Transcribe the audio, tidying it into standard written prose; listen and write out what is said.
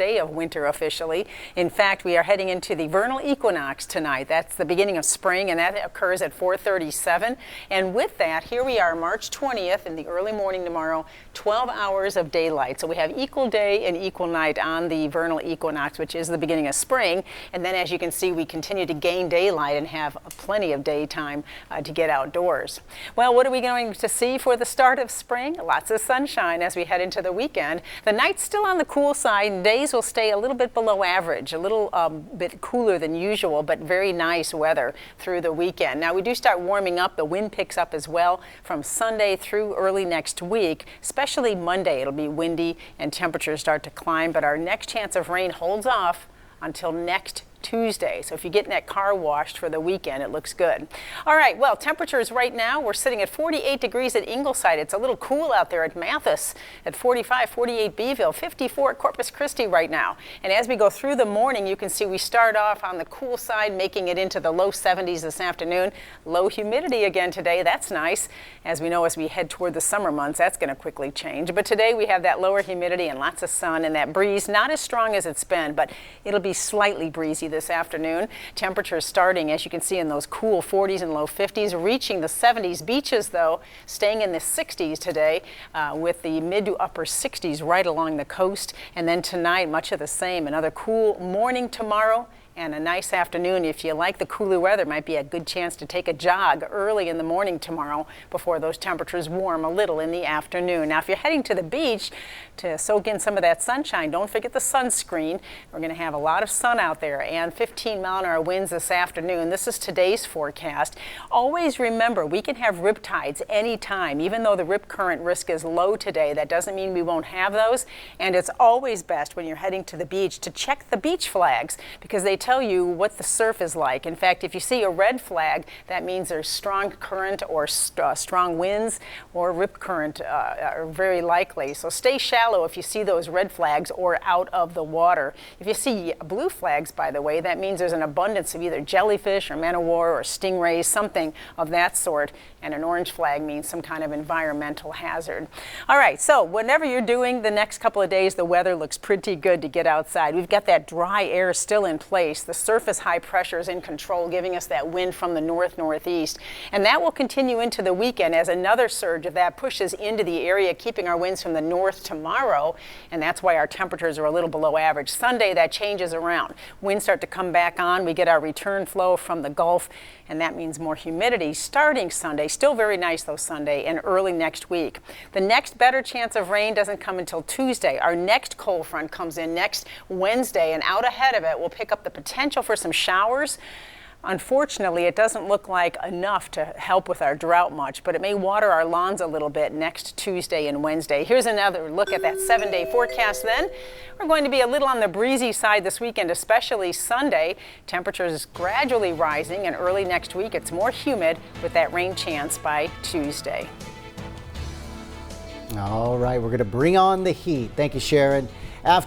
day of winter officially. In fact, we are heading into the vernal equinox tonight. That's the beginning of spring, and that occurs at 4:37. And with that, here we are, March 20th in the early morning tomorrow, 12 hours of daylight. So we have equal day and equal night on the vernal equinox, which is the beginning of spring. And then, as you can see, we continue to gain daylight and have plenty of daytime to get outdoors. Well, what are we going to see for the start of spring? Lots of sunshine as we head into the weekend. The night's still on the cool side, and days will stay a little bit below average, a little bit cooler than usual, but very nice weather through the weekend. Now, we do start warming up. The wind picks up as well from Sunday through early next week, especially Monday. It'll be windy and temperatures start to climb, but our next chance of rain holds off until next Tuesday. So if you're getting that car washed for the weekend, it looks good. All right, well, temperatures right now, we're sitting at 48 degrees at Ingleside. It's a little cool out there at Mathis at 45, 48 Beeville, 54 at Corpus Christi right now. And as we go through the morning, you can see we start off on the cool side, making it into the low 70s this afternoon. Low humidity again today. That's nice. As we know, as we head toward the summer months, that's going to quickly change. But today we have that lower humidity and lots of sun, and that breeze, not as strong as it's been, but it'll be slightly breezy this afternoon. Temperatures starting, as you can see, in those cool 40s and low 50s, reaching the 70s. Beaches, though, staying in the 60s today, with the mid to upper 60s right along the coast. And then tonight, much of the same. Another cool morning tomorrow and a nice afternoon. If you like the cooler weather, might be a good chance to take a jog early in the morning tomorrow before those temperatures warm a little in the afternoon. Now, if you're heading to the beach to soak in some of that sunshine, don't forget the sunscreen. We're going to have a lot of sun out there and 15-mile-an-hour winds this afternoon. This is today's forecast. Always remember, we can have rip tides anytime. Even though the rip current risk is low today, that doesn't mean we won't have those. And it's always best when you're heading to the beach to check the beach flags, because they tell you what the surf is like. In fact, if you see a red flag, that means there's strong current or strong winds, or rip current are very likely. So stay shallow if you see those red flags or out of the water. If you see blue flags, by the way, that means there's an abundance of either jellyfish or man o' war or stingrays, something of that sort. And an orange flag means some kind of environmental hazard. All right, so whatever you're doing the next couple of days, the weather looks pretty good to get outside. We've got that dry air still in place. The surface high pressure is in control, giving us that wind from the north-northeast. And that will continue into the weekend as another surge of that pushes into the area, keeping our winds from the north tomorrow. And that's why our temperatures are a little below average. Sunday, that changes around. Winds start to come back on. We get our return flow from the Gulf, and that means more humidity starting Sunday. Still very nice, though, Sunday and early next week. The next better chance of rain doesn't come until Tuesday. Our next cold front comes in next Wednesday, and out ahead of it, we'll pick up the potential for some showers. Unfortunately, it doesn't look like enough to help with our drought much, but it may water our lawns a little bit next Tuesday and Wednesday. Here's another look at that 7-day forecast then. We're going to be a little on the breezy side this weekend, especially Sunday. Temperatures gradually rising, and early next week it's more humid with that rain chance by Tuesday. All right, we're going to bring on the heat. Thank you, Sharon.